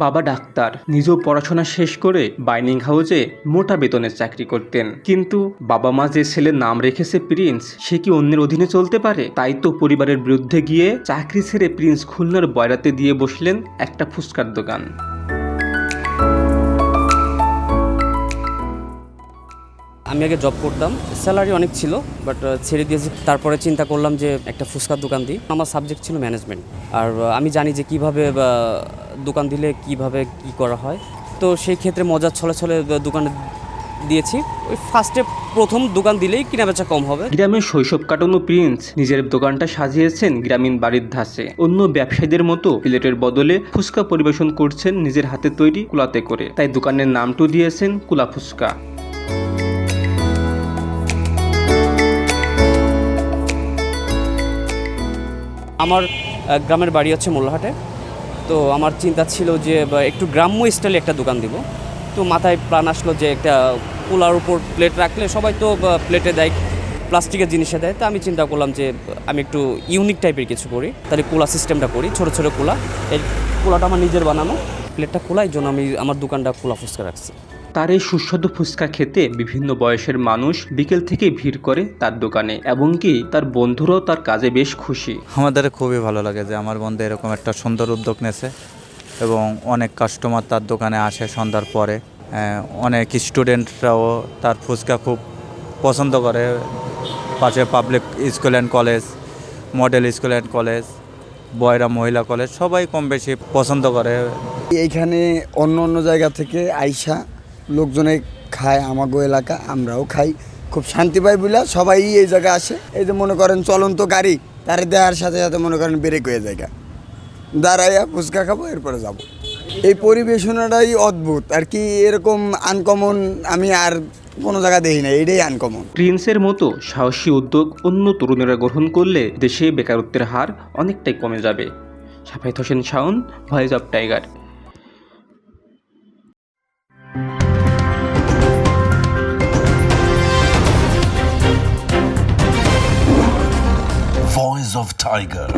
বাবা ডাক্তার, নিজেও পড়াশোনা শেষ করে বাইনিং হাউসে মোটা বেতনের চাকরি করতেন। কিন্তু বাবা মা যে ছেলের নাম রেখেছে প্রিন্স, সে কি অন্যের অধীনে চলতে পারে? তাই তো পরিবারের বিরুদ্ধে গিয়ে চাকরি ছেড়ে প্রিন্স খুলনার বয়রাতে দিয়ে বসলেন একটা ফুচকার দোকান। আমি আগে জব করতাম, স্যালারি অনেক ছিল, বাট ছেড়ে দিয়েছি। তারপরে চিন্তা করলাম যে একটা ফুচকার দোকান দিই। আমার সাবজেক্ট ছিল ম্যানেজমেন্ট, আর আমি জানি যে কিভাবে দোকান দিলে কিভাবে কি করা হয়। তো সেই ক্ষেত্রে মজার ছলে ছলে দোকানে দিয়েছি। ওই ফার্স্টে প্রথম দোকান দিলেই কেনাবেচা কম হবে। গ্রামের শৈশব কাটানো প্রিন্স নিজের দোকানটা সাজিয়েছেন গ্রামীণ বাড়ির ধাঁচে। অন্য ব্যবসায়ীদের মতো প্লেটের বদলে ফুচকা পরিবেশন করছেন নিজের হাতে তৈরি কুলাতে করে। তাই দোকানের নামটি দিয়েছেন কুলা ফুচকা। আমার গ্রামের বাড়ি হচ্ছে মোল্লাহাটে। তো আমার চিন্তা ছিল যে একটু গ্রাম্য স্টাইলে একটা দোকান দিব। তো মাথায় প্ল্যান আসলো যে একটা কুলার উপর প্লেট রাখলে সবাই তো প্লেটে দেয়, প্লাস্টিকের জিনিসে দেয়। তো আমি চিন্তা করলাম যে আমি একটু ইউনিক টাইপের কিছু করি, তাহলে কুলা সিস্টেমটা করি, ছোটো ছোটো কুলা। এই কুলাটা আমার নিজের বানানো, প্লেটটা খোলা, এই জন্য আমি আমার দোকানটা কুলা ফুচকা রাখছি। তার এই সুস্বাদু ফুচকা খেতে বিভিন্ন বয়সের মানুষ বিকেল থেকে ভিড় করে তার দোকানে, এমনকি তার বন্ধুরাও তার কাজে বেশ খুশি। আমাদের খুবই ভালো লাগে যে আমার বন্ধু এরকম একটা সুন্দর উদ্যোগ নেছে এবং অনেক কাস্টমার তার দোকানে আসে সন্ধ্যার পরে। অনেক স্টুডেন্টরাও তার ফুচকা খুব পছন্দ করে। পাশে public school and college, model school and college, বয়রা মহিলা কলেজ সবাই কম বেশি পছন্দ করে। এইখানে অন্য অন্য জায়গা থেকে আইসা লোকজনে খায়, আমাগো এলাকা আমরাও খাই, খুব শান্তি পাই বলে সবাই এই জায়গায় আসে। এই যে মনে করেন চলন্ত গাড়ি, তারে দেওয়ার সাথে সাথে মনে করেন ব্রেক হয়ে জায়গা দাঁড়াইয়া ফুচকা খাবো, এরপরে যাব। এই পরিবেশনাটাই অদ্ভুত আর কি, এরকম আনকমন আমি আর কোনো জায়গা দেখি না, এটাই আনকমন। প্রিন্সের মতো সাহসী উদ্যোগ অন্য তরুণেরা গ্রহণ করলে দেশে বেকারত্বের হার অনেকটাই কমে যাবে। Safayet Hossain Shaon, voice of tiger. Voice of Tiger.